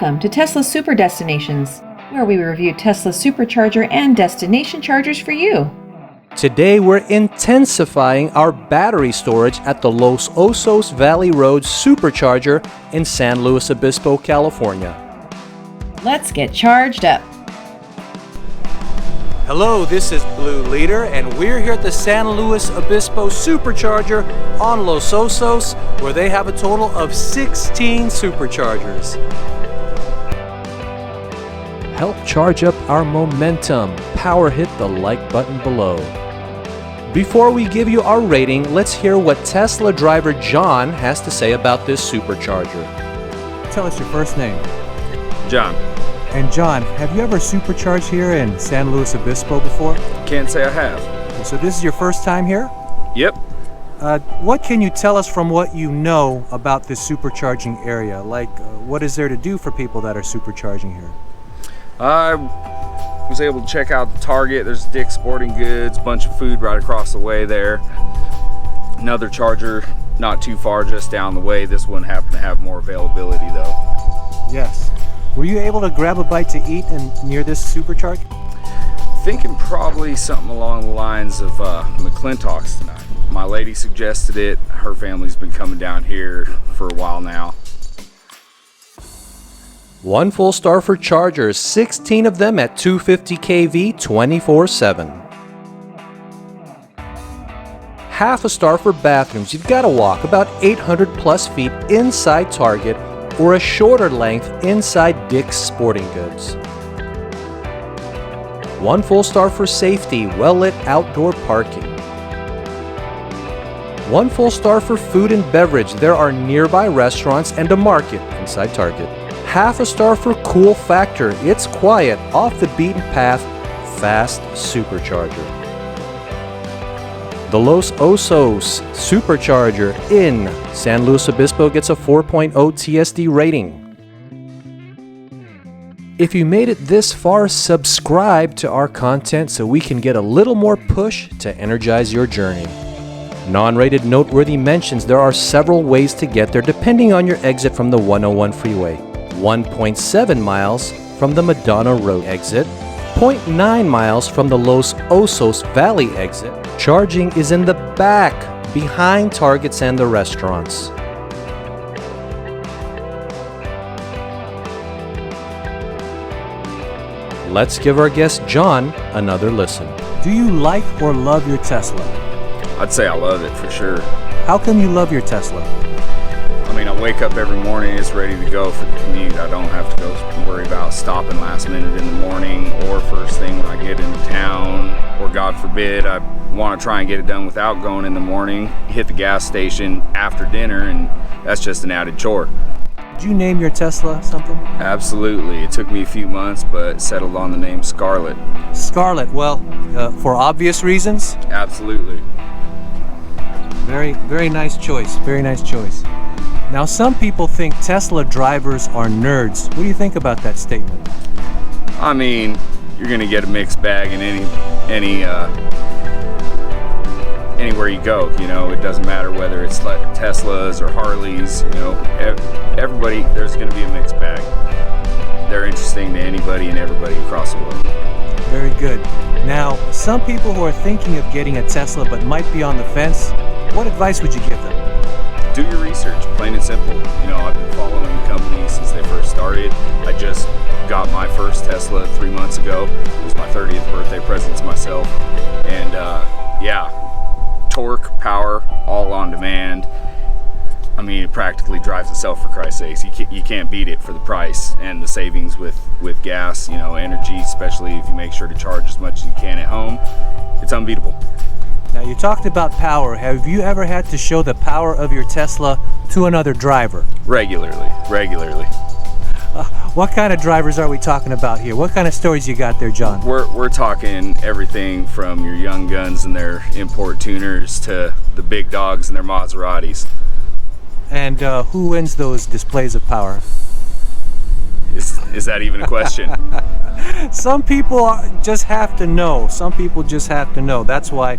Welcome to Tesla Super Destinations, where we review Tesla Supercharger and destination chargers for you. Today we're intensifying our battery storage at the Los Osos Valley Road Supercharger in San Luis Obispo, California. Let's get charged up. Hello, this is Blue Leader, and we're here at the San Luis Obispo Supercharger on Los Osos, where they have a total of 16 superchargers. Help charge up our momentum. Power hit the like button below. Before we give you our rating, let's hear what Tesla driver John has to say about this supercharger. Tell us your first name. John. And John, have you ever supercharged here in San Luis Obispo before? Can't say I have. So this is your first time here? Yep. What can you tell us from what you know about this supercharging area? Like, what is there to do for people that are supercharging here? I was able to check out the Target. There's Dick's Sporting Goods, bunch of food right across the way there. Another charger not too far, just down the way. This one happened to have more availability though. Yes. Were you able to grab a bite to eat near this supercharge? Thinking probably something along the lines of McClintock's tonight. My lady suggested it. Her family's been coming down here for a while now. 1 full star for chargers, 16 of them at 250 kV 24/7. Half a star for bathrooms. You've got to walk about 800 plus feet inside Target or a shorter length inside Dick's Sporting Goods. 1 full star for safety, well-lit outdoor parking. 1 full star for food and beverage. There are nearby restaurants and a market inside Target. Half a star for cool factor. It's quiet, off the beaten path, fast supercharger. The Los Osos Supercharger in San Luis Obispo gets a 4.0 TSD rating. If you made it this far, subscribe to our content so we can get a little more push to energize your journey. Non-rated noteworthy mentions: there are several ways to get there depending on your exit from the 101 freeway. 1.7 miles from the Madonna Road exit, 0.9 miles from the Los Osos Valley exit. Charging is in the back, behind Targets and the restaurants. Let's give our guest John another listen. Do you like or love your Tesla? I'd say I love it for sure. How come you love your Tesla? I mean, I wake up every morning, it's ready to go for the commute. I don't have to go worry about stopping last minute in the morning or first thing when I get into town, or God forbid, I want to try and get it done without going in the morning, hit the gas station after dinner, and that's just an added chore. Did you name your Tesla something? Absolutely. It took me a few months, but settled on the name Scarlett. Scarlett, well, for obvious reasons? Absolutely. Very nice choice. Very nice choice. Now, some people think Tesla drivers are nerds. What do you think about that statement? I mean, you're gonna get a mixed bag in anywhere you go. You know, it doesn't matter whether it's like Teslas or Harleys. You know, everybody, there's gonna be a mixed bag. They're interesting to anybody and everybody across the world. Very good. Now, some people who are thinking of getting a Tesla but might be on the fence, what advice would you give them? Do your research, plain and simple. You know, I've been following the company since they first started. I just got my first Tesla 3 months ago. It was my 30th birthday present to myself. And yeah, torque, power, all on demand. I mean, it practically drives itself, for Christ's sakes. You can't beat it for the price and the savings with gas, you know, energy, especially if you make sure to charge as much as you can at home. It's unbeatable. Now, you talked about power. Have you ever had to show the power of your Tesla to another driver? Regularly. What kind of drivers are we talking about here? What kind of stories you got there, John? We're talking everything from your young guns and their import tuners to the big dogs and their Maseratis. And who wins those displays of power? Is that even a question? Some people just have to know. Some people just have to know. That's why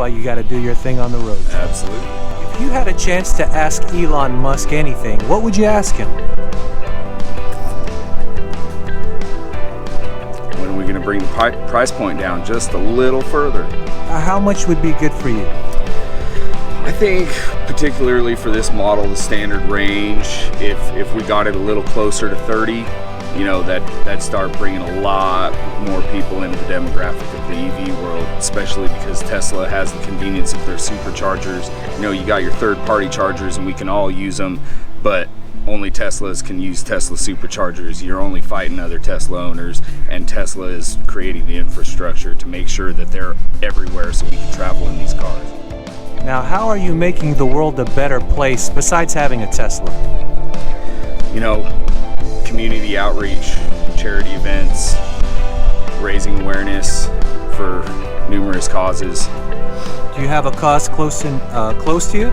you got to do your thing on the road. Absolutely. If you had a chance to ask Elon Musk anything, what would you ask him? to bring the price point down just a little further. How much would be good for you? I think particularly for this model, the standard range, if we got it a little closer to 30, you know, that'd start bringing a lot more people into the demographic of the EV world, especially because Tesla has the convenience of their superchargers. You know, you got your third-party chargers and we can all use them, but only Teslas can use Tesla superchargers. You're only fighting other Tesla owners, and Tesla is creating the infrastructure to make sure that they're everywhere so we can travel in these cars. Now, how are you making the world a better place besides having a Tesla? You know, community outreach, charity events, raising awareness for numerous causes. Do you have a cause close to you?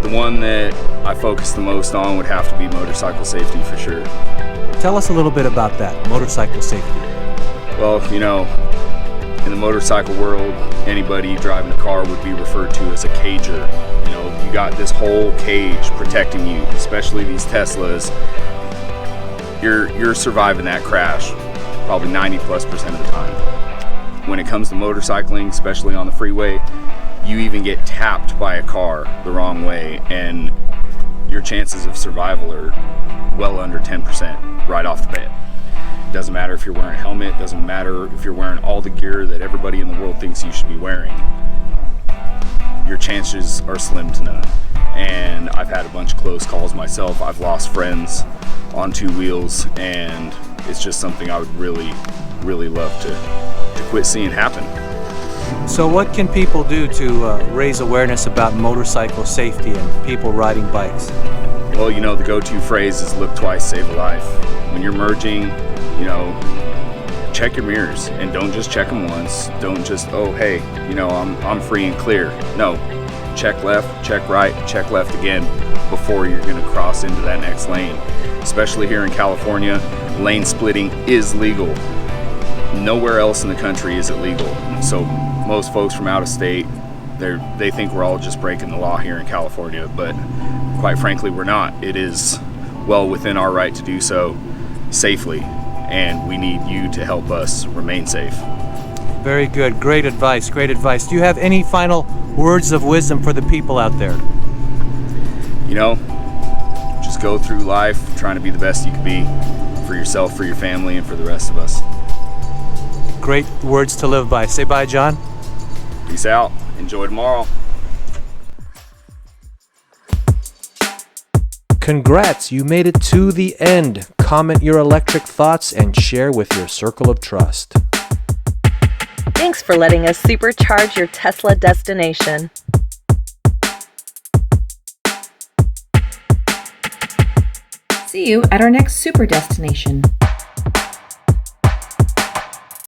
The one that I focus the most on would have to be motorcycle safety for sure. Tell us a little bit about that, motorcycle safety. Well, you know, in the motorcycle world, anybody driving a car would be referred to as a cager. You know, you got this whole cage protecting you, especially these Teslas. You're surviving that crash probably 90+% of the time. When it comes to motorcycling, especially on the freeway, you even get tapped by a car the wrong way and your chances of survival are well under 10% right off the bat. Doesn't matter if you're wearing a helmet, doesn't matter if you're wearing all the gear that everybody in the world thinks you should be wearing. Your chances are slim to none. And I've had a bunch of close calls myself. I've lost friends on two wheels, and it's just something I would really, really love to quit seeing happen. So what can people do to raise awareness about motorcycle safety and people riding bikes? Well, you know, the go-to phrase is look twice, save a life. When you're merging, you know, check your mirrors and don't just check them once. Don't just, oh, hey, you know, I'm free and clear. No, check left, check right, check left again before you're gonna cross into that next lane. Especially here in California, lane splitting is legal. Nowhere else in the country is it legal. So most folks from out of state, they think we're all just breaking the law here in California, but quite frankly, we're not. It is well within our right to do so safely, and we need you to help us remain safe. Very good. Great advice. Great advice. Do you have any final words of wisdom for the people out there? You know, just go through life trying to be the best you can be for yourself, for your family, and for the rest of us. Great words to live by. Say bye, John. Peace out. Enjoy tomorrow. Congrats, you made it to the end. Comment your electric thoughts and share with your circle of trust. Thanks for letting us supercharge your Tesla destination. See you at our next super destination.